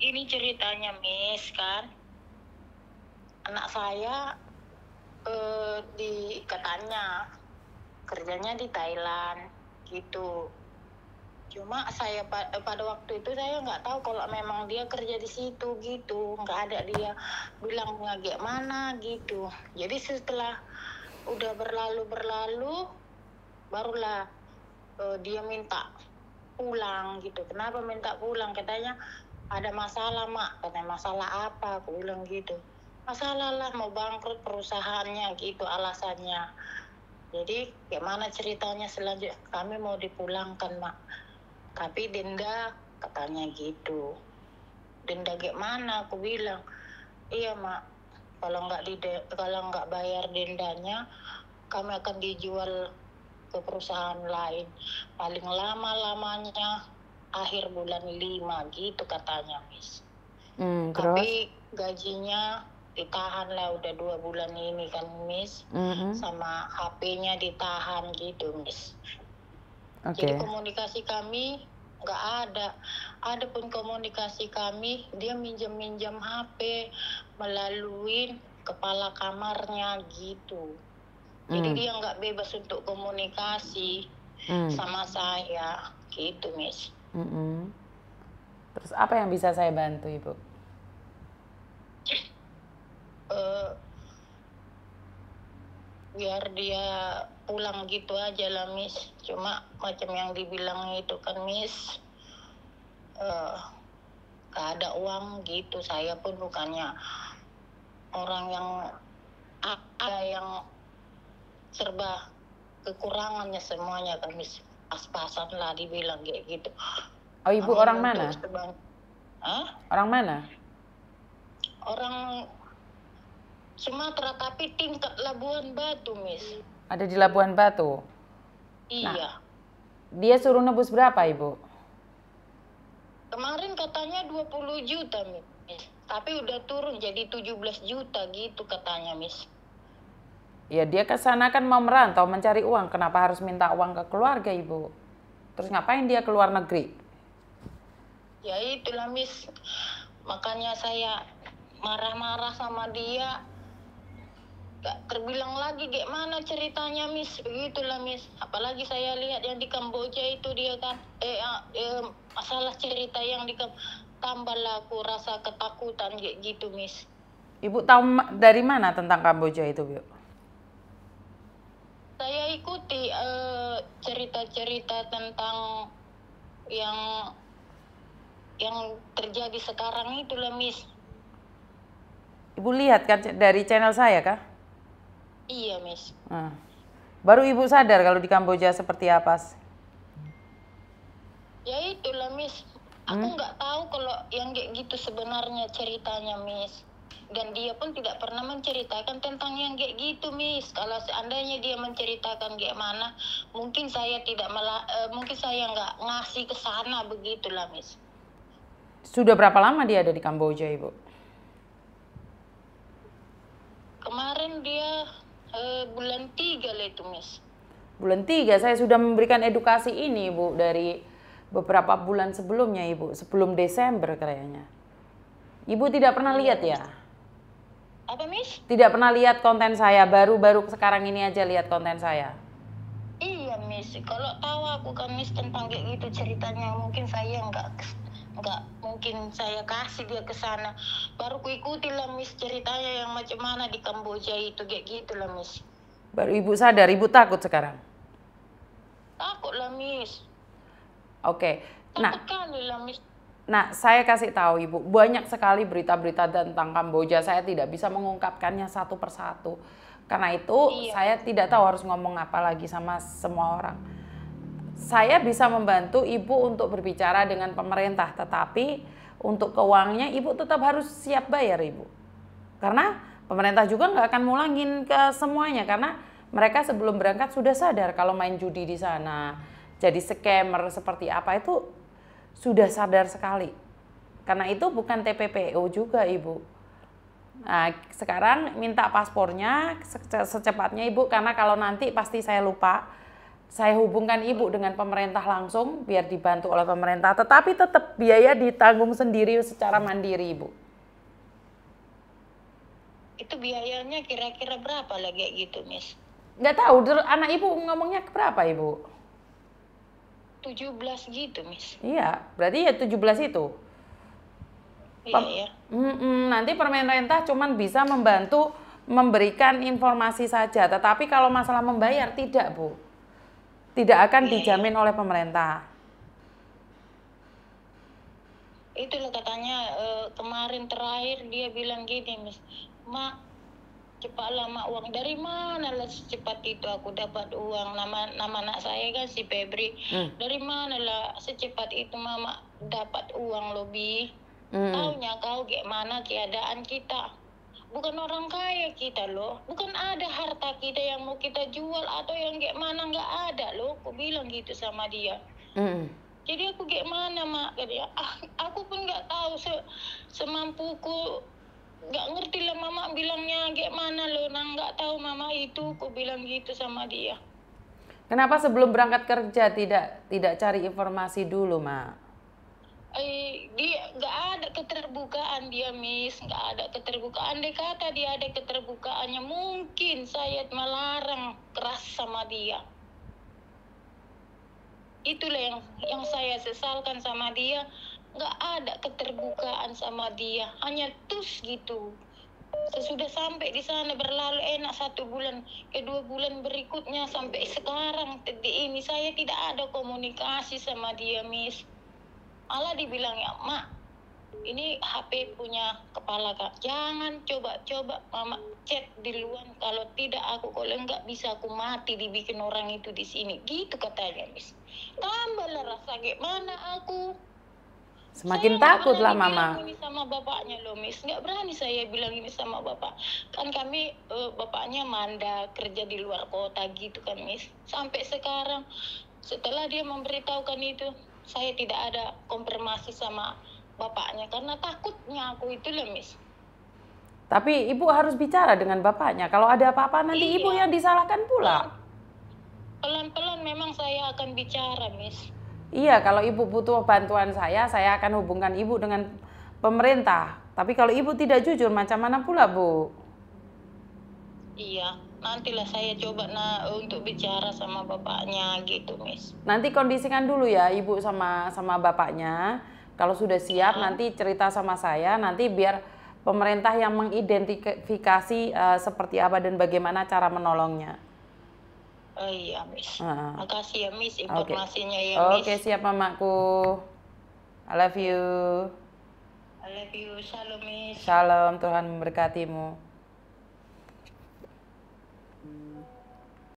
ini ceritanya, Miss, kan. Anak saya katanya kerjanya di Thailand gitu. Cuma saya pada waktu itu saya nggak tahu kalau memang dia kerja di situ gitu. Nggak ada dia bilangnya gimana gitu. Jadi setelah udah berlalu barulah dia minta pulang gitu. Kenapa minta pulang? Katanya ada masalah, Mak. Katanya masalah apa? Aku bilang gitu. Masalah lah, mau bangkrut perusahaannya gitu alasannya. Jadi gimana ceritanya selanjutnya? Kami mau dipulangkan, Mak. Tapi denda katanya gitu. Denda gimana? Aku bilang, iya, Mak. Kalau nggak bayar dendanya, kami akan dijual ke perusahaan lain. Paling lamanya akhir bulan 5 gitu katanya, Miss. Terus? Tapi gajinya ditahan lah udah 2 bulan ini kan, Miss. Sama HP-nya ditahan gitu, Miss. Jadi komunikasi kami nggak ada. Ada pun komunikasi kami, dia minjam HP melalui kepala kamarnya gitu. Jadi dia nggak bebas untuk komunikasi sama saya gitu, Miss. Terus apa yang bisa saya bantu, Ibu? Biar dia pulang gitu aja lah, Miss. Cuma macam yang dibilang itu kan, Miss, gak ada uang gitu. Saya pun bukannya orang yang ada yang serba kekurangannya semuanya kan, Miss. Pas-pasan lah dibilang kayak gitu. Oh, Ibu orang mana? Orang mana? Orang Sumatera, tapi tingkat Labuan Batu, Miss. Ada di Labuan Batu? Iya. Nah, dia suruh nebus berapa, Ibu? Kemarin katanya 20 juta, Miss. Tapi udah turun jadi 17 juta gitu katanya, Miss. Ya, dia ke sana kan mau merantau, mencari uang. Kenapa harus minta uang ke keluarga, Ibu? Terus ngapain dia ke luar negeri? Ya itulah, Miss. Makanya saya marah-marah sama dia. Gak terbilang lagi gimana ceritanya, Miss. Begitulah, Miss. Apalagi saya lihat yang di Kamboja itu dia kan masalah cerita yang di tambahlah aku rasa ketakutan kayak gitu, Miss. Ibu tahu dari mana tentang Kamboja itu, Bu? Saya ikuti cerita-cerita tentang yang terjadi sekarang itulah, Miss. Ibu lihat kan dari channel saya kah? Iya, Miss. Baru Ibu sadar kalau di Kamboja seperti apa? Ya itulah, Miss. Aku nggak tahu kalau yang kayak gitu sebenarnya ceritanya, Miss. Dan dia pun tidak pernah menceritakan tentang yang kayak gitu, Miss. Kalau seandainya dia menceritakan kayak mana, mungkin saya mungkin saya nggak ngasih ke sana, begitulah, Miss. Sudah berapa lama dia ada di Kamboja, Ibu? Kemarin dia bulan 3 lah itu, Miss. Bulan 3, saya sudah memberikan edukasi ini, Ibu, dari beberapa bulan sebelumnya, Ibu. Sebelum Desember kayaknya. Ibu tidak pernah lihat ya? Apa, Miss? Tidak pernah lihat konten saya, baru-baru sekarang ini aja lihat konten saya. Iya, Miss. Kalau tahu aku kan, Miss, tentang kayak gitu ceritanya, mungkin saya nggak mungkin saya kasih dia ke sana. Baru ku ikuti lah, Miss, ceritanya yang macam mana di Kamboja itu kayak gitu lah, Miss. Baru Ibu sadar, Ibu takut sekarang? Takut lah, Miss. Oke. Takut kali lah, Miss. Nah, saya kasih tahu Ibu, banyak sekali berita-berita tentang Kamboja. Saya tidak bisa mengungkapkannya satu persatu. Karena itu saya tidak tahu harus ngomong apa lagi sama semua orang. Saya bisa membantu Ibu untuk berbicara dengan pemerintah, tetapi untuk keuangannya Ibu tetap harus siap bayar, Ibu. Karena pemerintah juga nggak akan mulangin ke semuanya, karena mereka sebelum berangkat sudah sadar kalau main judi di sana, jadi scammer seperti apa itu sudah sadar sekali. Karena itu bukan TPPO juga, Ibu. Nah, sekarang minta paspornya secepatnya, Ibu, karena kalau nanti pasti saya lupa. saya hubungkan ibu dengan pemerintah langsung biar dibantu oleh pemerintah, tetapi tetap biaya ditanggung sendiri secara mandiri ibu. Itu biayanya kira-kira berapa lah kayak gitu, Miss? Nggak tahu, anak ibu ngomongnya berapa ibu? 17 gitu, Miss. Iya, berarti ya 17 itu. Iya ya. Nanti pemerintah cuman bisa membantu memberikan informasi saja, tetapi kalau masalah membayar tidak, Bu. Tidak akan dijamin oleh pemerintah. Itulah katanya kemarin terakhir dia bilang gini, Miss, Mak, cepatlah mak uang. Dari mana lah secepat itu aku dapat uang? Nama anak saya kan si Febri. Dari mana lah secepat itu mama dapat uang lebih? Taunya kau gimana keadaan kita? Bukan orang kaya kita loh. Bukan ada harta kita yang mau kita jual atau yang gimana, nggak ada loh. Aku bilang gitu sama dia. Jadi aku gimana mak? Dia, aku pun nggak tahu semampuku. Nggak ngerti lah mama bilangnya gimana loh. Nggak tahu mama itu. Aku bilang gitu sama dia. Kenapa sebelum berangkat kerja tidak cari informasi dulu, Mak? Dia nggak ada keterbukaan dia, Miss, nggak ada keterbukaan. Andai kata dia ada keterbukaannya, mungkin saya melarang keras sama dia. Itulah yang saya sesalkan sama dia, nggak ada keterbukaan sama dia, hanya tus gitu. Sesudah sampai di sana berlalu enak 1 bulan, 2 bulan berikutnya sampai sekarang ini saya tidak ada komunikasi sama dia, Miss. Malah dibilang ya, Mak, ini HP punya kepala Kak. Jangan coba-coba Mama chat di luar. Kalau tidak kalau enggak bisa aku mati dibikin orang itu di sini. Gitu katanya, Miss. Tambahlah rasa gimana aku. Semakin takut lah Mama. Ini sama bapaknya loh, Miss. Nggak berani saya bilang ini sama bapak. Kan kami bapaknya manda kerja di luar kota gitu kan, Miss. Sampai sekarang setelah dia memberitahukan itu, saya tidak ada konfirmasi sama bapaknya karena takutnya aku itu loh, Miss. Tapi ibu harus bicara dengan bapaknya. Kalau ada apa-apa nanti ibu yang disalahkan pula. Pelan-pelan memang saya akan bicara, Miss. Iya, kalau ibu butuh bantuan saya akan hubungkan ibu dengan pemerintah. Tapi kalau ibu tidak jujur, macam mana pula, Bu? Iya, nantilah saya coba untuk bicara sama bapaknya gitu, Miss. Nanti kondisikan dulu ya ibu sama bapaknya. Kalau sudah siap nanti cerita sama saya. Nanti biar pemerintah yang mengidentifikasi seperti apa dan bagaimana cara menolongnya. Oh iya, Miss. Makasih ya, Miss, informasinya ya, Miss. Oke, siap mamaku. I love you. I love you. Shalom, Miss. Shalom, Tuhan memberkatimu.